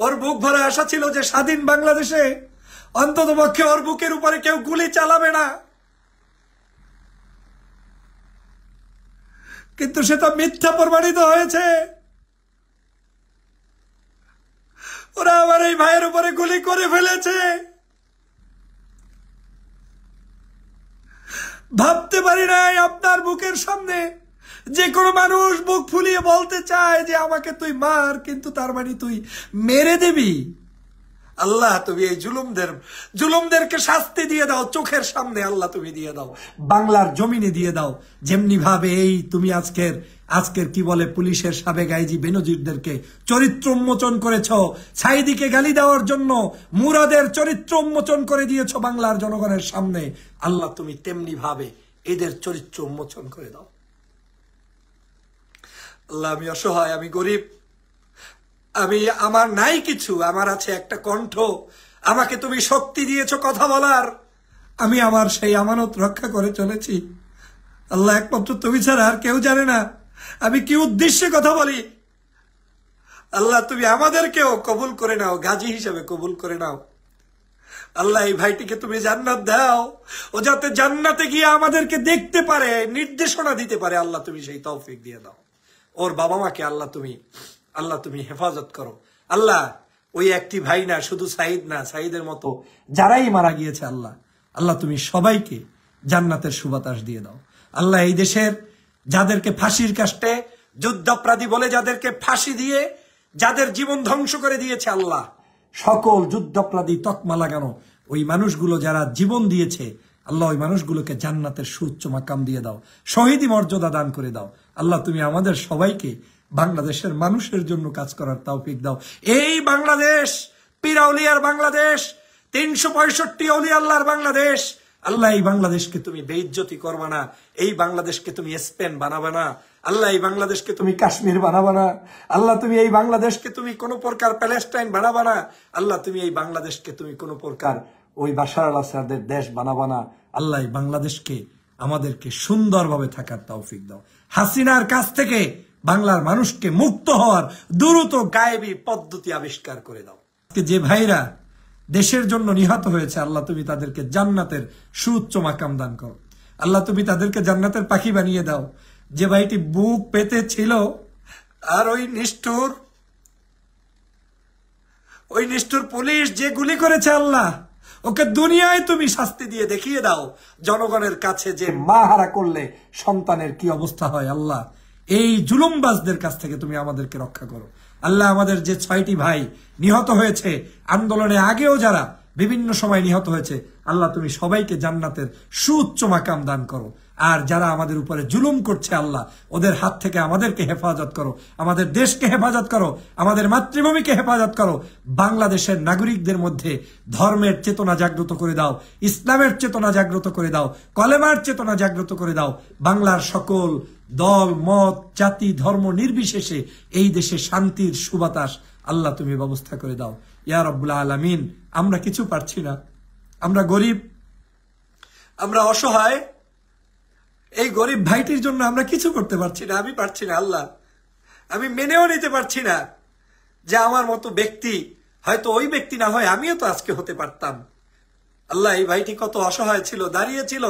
ওর বুক ভরে আশা ছিল যে স্বাধীন বাংলাদেশে অন্ততপক্ষে ওর বুকের উপরে কেউ গুলি চালাবে না, কিন্তু সেটা মিথ্যা প্রমাণিত হয়েছে। ওরা আমার এই ভাইয়ের উপরে গুলি করে ফেলেছে। ভাবতে পারি নাই আপনার বুকের সামনে যে কোনো মানুষ বুক ফুলিয়ে বলতে চায় যে আমাকে তুই মার, কিন্তু তার মানে তুই মেরে দিবি। আল্লাহ তুমি এই জুলুমদেরকে শাস্তি দিয়ে দাও, চোখের সামনে আল্লাহ তুমি দিয়ে দাও, বাংলার জমিনে দিয়ে দাও। যেমনি ভাবে এই তুমি আজকের কি বলে পুলিশের সাবেক আইজি বেনজিরদেরকে চরিত্র উন্মোচন করেছ, সাইদিকে গালি দেওয়ার জন্য মুরাদের চরিত্র উন্মোচন করে দিয়েছ বাংলার জনগণের সামনে। আল্লাহ তুমি তেমনি ভাবে এদের চরিত্র উন্মোচন করে দাও। আল্লাহ আমি অসহায়, আমি গরিব, আমার নাই কিছু, আমার আছে একটা কণ্ঠ। আমাকে তুমি শক্তি দিয়েছো কথা বলার, আমি আমার সেই আমানত রক্ষা করে চলেছি। আল্লাহ একমাত্র তুমি ছাড়া আর কেউ জানে না আমি কি উদ্দেশ্যে কথা বলি। আল্লাহ তুমি আমাদেরকেও কবুল করে নাও, গাজী হিসেবে কবুল করে নাও। আল্লাহ এই ভাইটিকে তুমি জান্নাত দাও, ও যাতে জান্নাতে গিয়ে আমাদেরকে দেখতে পারে, নির্দেশনা দিতে পারে। আল্লাহ তুমি সেই তৌফিক দিয়ে দাও। ওর বাবা মাকে আল্লাহ তুমি হেফাজত করো। আল্লাহ ওই একটি ভাই না, শুধু সাইদ না, সাইদের মতো যারাই মারা গিয়েছে আল্লাহ তুমি সবাইকে জান্নাতের সুবাতাস দিয়ে দাও। আল্লাহ এই দেশের যাদেরকে ফাঁসির কাস্টে যুদ্ধাপরাধী বলে যাদেরকে ফাঁসি দিয়ে যাদের জীবন ধ্বংস করে দিয়েছে, আল্লাহ সকল যুদ্ধাপরাধী তকমা লাগানো ওই মানুষগুলো যারা জীবন দিয়েছে, আল্লাহ ওই মানুষগুলোকে জান্নাতের সুউচ্চ মাকাম দিয়ে দাও, শহীদি মর্যাদা দান করে দাও। আল্লাহ তুমি আমাদের সবাইকে বাংলাদেশের মানুষের জন্য কাজ করার তৌফিক দাও। এই বাংলাদেশ পীর আউলিয়ার বাংলাদেশ, 365 অলি আল্লাহর বাংলাদেশ। আল্লাহ এই বাংলাদেশকে তুমি বেইজ্জতি করবা না, এই বাংলাদেশকে তুমি স্পেন বানাবে না। আল্লাহ এই বাংলাদেশকে তুমি কাশ্মীর বানাবা না। আল্লাহ তুমি এই বাংলাদেশকে তুমি কোনো প্রকার প্যালেস্টাইন বানাবা না। আল্লাহ তুমি এই বাংলাদেশকে তুমি কোনো প্রকার ওই বাশার আল আসাদের দেশ বানাবা না। আল্লাহ এই বাংলাদেশকে আমাদেরকে সুন্দরভাবে থাকার তৌফিক দাও। হাসিনার কাছ থেকে বাংলার মানুষকে মুক্ত হওয়ার দ্রুত গায়েবী পদ্ধতি আবিষ্কার করে দাও। যে ভাইরা দেশের জন্য নিহত হয়েছে, আল্লাহ তুমি তাদেরকে জান্নাতের সুউচ্চ মাকাম দান করো। আল্লাহ তুমি তাদেরকে জান্নাতের পাখি বানিয়ে দাও। যে ভাইটি বুক পেতে ছিল আর ওই নিষ্ঠুর পুলিশ যে গুলি করেছে, আল্লাহ ওকে দুনিয়ায় তুমি শাস্তি দিয়ে দেখিয়ে দাও জনগণের কাছে যে মা হারা করলে সন্তানের কি অবস্থা হয়। আল্লাহ এই জুলুমবাজদের কাছ থেকে তুমি আমাদেরকে রক্ষা করো। আল্লাহ আমাদের যে 6টি ভাই নিহত হয়েছে আন্দোলনে আগেও যারা বিভিন্ন সময় নিহত হয়েছে, আল্লাহ তুমি সবাইকে জান্নাতের সুউচ্চ মাকাম দান করো। আর যারা আমাদের উপরে জুলুম করছে, আল্লাহ ওদের হাত থেকে আমাদেরকে হেফাজত করো, আমাদের দেশকে হেফাজত করো, আমাদের মাতৃভূমিকে হেফাজত করো। বাংলাদেশের নাগরিকদের মধ্যে ধর্মের চেতনা জাগ্রত করে দাও, ইসলামের চেতনা জাগ্রত করে দাও, কলেমার চেতনা জাগ্রত করে দাও। বাংলার সকল দল মত জাতি ধর্ম নির্বিশেষে এই দেশে শান্তির সুবাতাস আল্লাহ তুমি ব্যবস্থা করে দাও। ইয়া রাব্বুল আলামিন, আমরা কিছু পারছি না, আমরা গরিব, আমরা অসহায়। এই গরিব ভাইটির জন্য আমরা কিছু করতে পারছি না, আমি পারছি না। আল্লাহ আমি মেনেও নিতে পারছি না যে আমার মতো ব্যক্তি, হয়তো ওই ব্যক্তি না হয় আমিও তো আজকে হতে পারতাম। আল্লাহ এই ভাইটি কত অসহায় ছিল, দাঁড়িয়েছিল